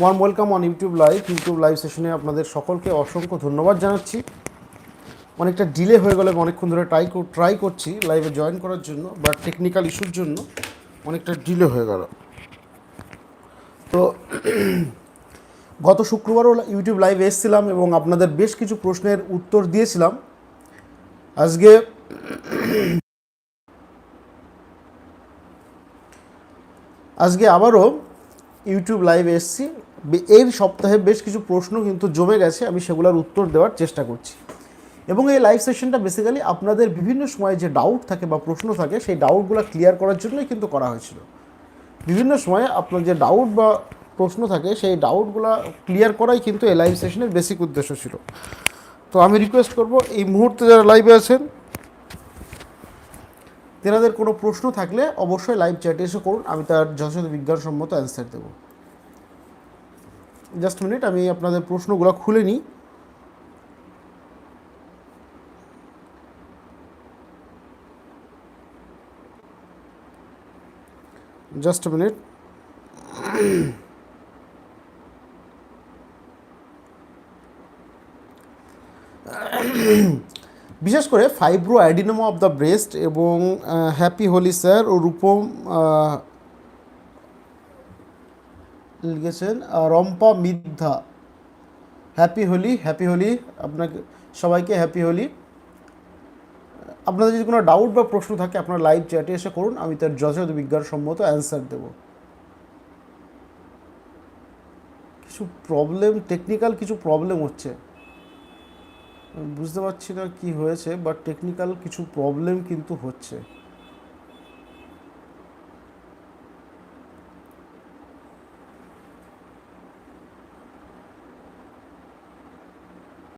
Warm welcome on YouTube live সেশনে আপনাদের সকলকে অসংখ্য ধন্যবাদ জানাচ্ছি। অনেকটা ডিলে হয়ে গেলে অনেকক্ষণ ধরে ট্রাই করছি লাইভে জয়েন করার জন্য, বাট টেকনিক্যাল ইস্যুর জন্য অনেকটা ডিলে হয়ে গেল। তো গত শুক্রবারও ইউটিউব লাইভে এসেছিলাম এবং আপনাদের বেশ কিছু প্রশ্নের উত্তর দিয়েছিলাম। আজকে আবারও ইউটিউব লাইভে এসেছি। এই সপ্তাহে বেশ কিছু প্রশ্ন কিন্তু জমে গেছে, আমি সেগুলোর উত্তর দেওয়ার চেষ্টা করছি। এবং এই লাইভ সেশনটা বেসিক্যালি আপনাদের বিভিন্ন সময় যে ডাউট থাকে বা প্রশ্ন থাকে সেই ডাউটগুলো ক্লিয়ার করার জন্যই কিন্তু করা হয়েছিল। বিভিন্ন সময়ে আপনার যে ডাউট বা প্রশ্ন থাকে সেই ডাউটগুলো ক্লিয়ার করাই কিন্তু এই লাইভ সেশনের বেসিক উদ্দেশ্য ছিল। তো আমি রিকোয়েস্ট করব এই মুহূর্তে যারা লাইভে আছেন তেনাদের কোনো প্রশ্ন থাকলে অবশ্যই লাইভ চ্যাটে এসে করুন, আমি তার যথাযথ বিজ্ঞানসম্মত অ্যান্সার দেব। জাস্ট মিনিট, আমি আপনাদের প্রশ্নগুলো খুলে নিই। Just minute. বিশেষ করে fibro adenoma of the breast এবং হ্যাপি হোলি স্যার ও রূপম লিখেছেন রম্পা মিথ্যা। হ্যাপি হোলি আপনাকে সবাইকে হ্যাপি হোলি। আপনাদের যদি কোনো ডাউট বা প্রশ্ন থাকে আপনারা লাইভ চ্যাটে এসে করুন, আমি তার যথাযথ বিজ্ঞানসম্মত অ্যান্সার দেব। কিছু প্রবলেম, টেকনিক্যাল কিছু প্রবলেম হচ্ছে, বুঝতে পারছি না কি হয়েছে, বাট টেকনিক্যাল কিছু প্রবলেম কিন্তু হচ্ছে।